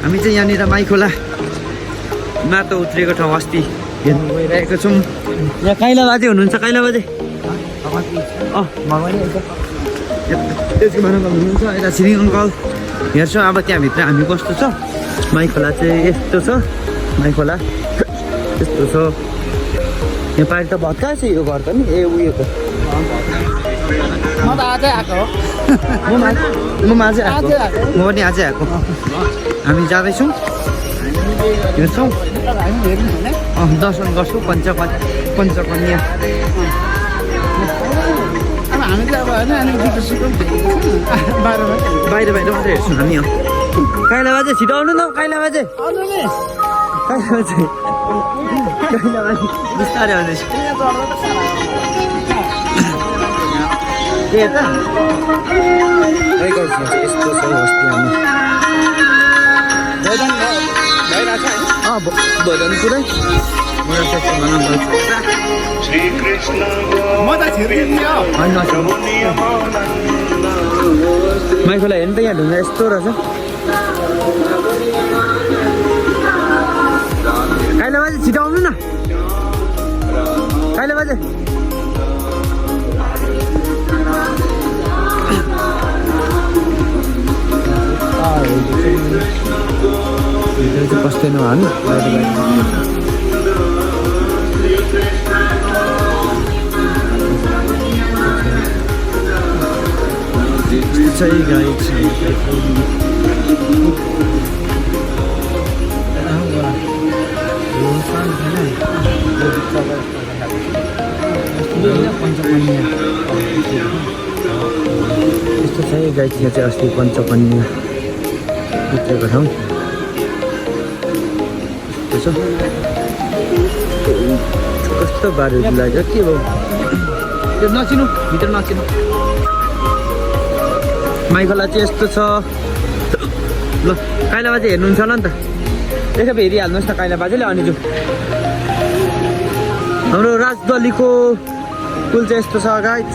हामी चाहिँ यहाँनिर माइखोला माटो उत्रेको ठाउँ अस्ति हेर्नु गइरहेको छौँ। यहाँ काइला बाजे हुनुहुन्छ, काइला बाजे त्यसको भनौँ हुनुहुन्छ, यता छिरिङ अङ्कल हेर्छौँ। अब त्यहाँभित्र हामी कस्तो छ, माइखोला चाहिँ यस्तो छ, माइखोला यस्तो छ। नेपाली त भत्का छ यो घर त नि, ए उयो त म त आजै आएको हो। म आजै आएको, म पनि आजै आएको। हामी जाँदैछौँ, हेर्छौँ, दर्शन गर्छौँ पञ्चकन्या। अब हामी चाहिँ अब होइन बाहिर मात्रै हेर्छौँ हामी। काइला बाजे छिटो आउनु न, काइला बाजे बिस्तारै आउँदैछ। यस्तो छ अस्ति हामी भोजन पुरै माइखोला हेर्नु त यहाँ ढुङ्गा यस्तो रहेछ। काइला बाजे छिटो आउनु न, काइला बाजे कस्तो नहाल्नु। सही गाई छ यस्तो छ गाई चाहिँ अस्ति पञ्चकन्या उत्रेको ठाउँ यस्तो छ। कस्तो बारुद लाग्यो के भयो, त्यो नचिनु भित्र नचिनु। माइखोला चाहिँ यस्तो छ। ल काइला बाजे हेर्नुहुन्छ होला नि त, एकखेप हेरिहाल्नुहोस् न काइला बाजेले। अनि जाउँ, हाम्रो राजदलीको पुल चाहिँ यस्तो छ गाइज।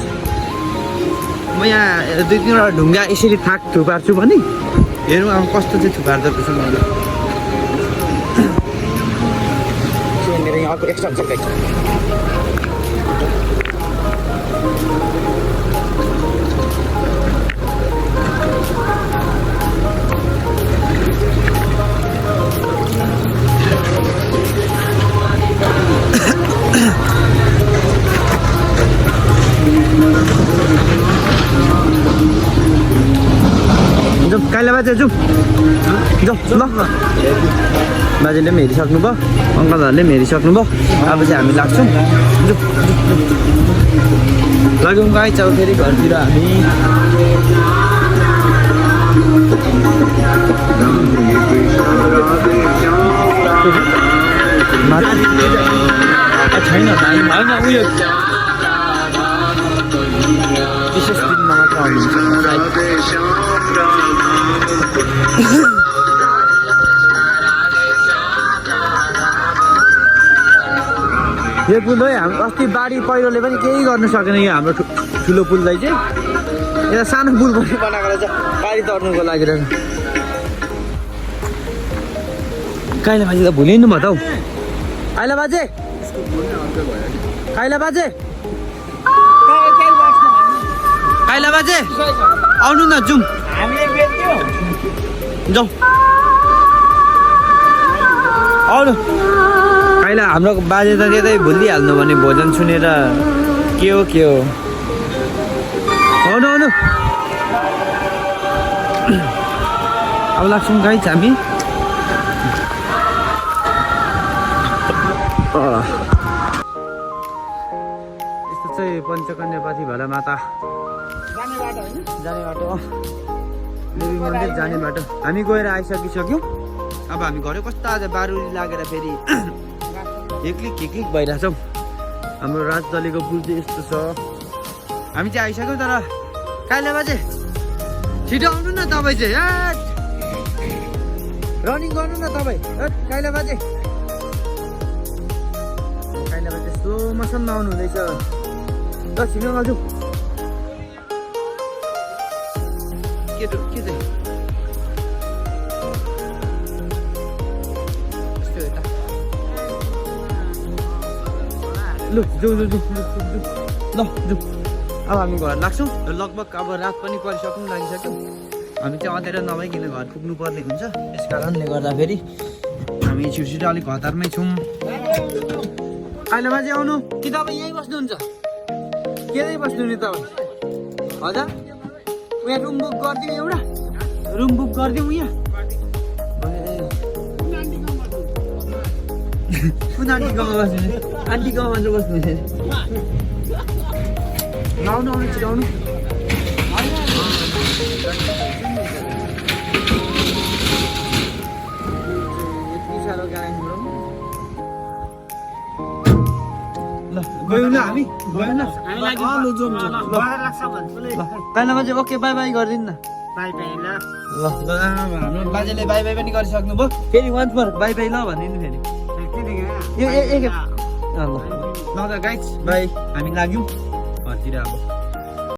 म यहाँ 2-3वटा ढुङ्गा यसरी थुपार्छु भने हेरौँ अब कस्तो चाहिँ थुपार्दो रहेछ मलाई। एक्स्ट्रा काइला बाजे जाउँ ल। बाजेले पनि हेरिसक्नु भयो, अङ्कलहरूले पनि हेरिसक्नु भयो। अब चाहिँ हामी लाग्छौँ, लाग्यौँ गाई। अब फेरि घरतिर हामी छैन होइन उयो विशेष दिनमा मात्र आउनुहुन्छ। यो पुल है हाम्रो अस्ति बाढी पहिरोले पनि केही गर्नु सकेन। यो हाम्रो ठुलो पुललाई चाहिँ यता सानो पुल पनि बनाएको रहेछ गाडी तर्नुको लागि रहेछ। काइला बाजे त भुलिनु भयो त हौ। काइला बाजे, काइला बाजे, काइला बाजे आउनु न, जाउँ जाउँ आउनु। काइला हाम्रो बाजे त त्यतै भुलिहाल्नु भने भोजन सुनेर के हो आउनु आउनु। अब लाग्छौँ गाइज हामी। यस्तो चाहिँ पञ्चकन्या पाथी भला माता जाने बाटो, देवी मन्दिर जाने बाटो। हामी गएर आइसकिसक्यौँ। अब हामी घर कस्तो आज बारुली लागेर फेरि हिक्लिक भइरहेछौँ। हाम्रो राजदलीको पुल चाहिँ यस्तो छ। हामी चाहिँ आइसक्यौँ। तर काइला बाजे छिटो आउनु न तपाईँ चाहिँ, रनिङ गर्नु न तपाईँ। काइला बाजे स्लो मोसन आउनु हुँदैछ। ल छिटो आउँछु। के चाहिँ लु जाऊ ल जाऊ अब हामी घर लाग्छौँ लगभग अब रात पनि परिसक्नु लागिसक्यो हामी चाहिँ अँधेर नभइकन घर पुग्नु पर्ने हुन्छ यस कारणले गर्दाखेरि हामी छिटो अलिक हतारमै छौँ अहिले मान्छे आउनु कि तपाईँ यहीँ बस्नुहुन्छ यहीँ बस्नु नि तपाईँ हजुर उहाँ रुम बुक गरिदिउँ एउटा रुम बुक गरिदिउँ यहाँ कुन आन्टीकोमा बस्नु आन्टीकोमा मान्छे बस्नु आउनु आउनु छिटो आउनु यति साह्रो गाडी ल गयौँ ल हामी गयौँ ल काइना बाजे ओके बाई बाई गरिदिनु न ल हाम्रो बाजेले बाई बाई पनि गरिसक्नु भयो फेरि वान्स मोर बाई बाई ल भनिदिनु फेरि ल ल गाइज बाई हामी लाग्यौँ घरतिर अब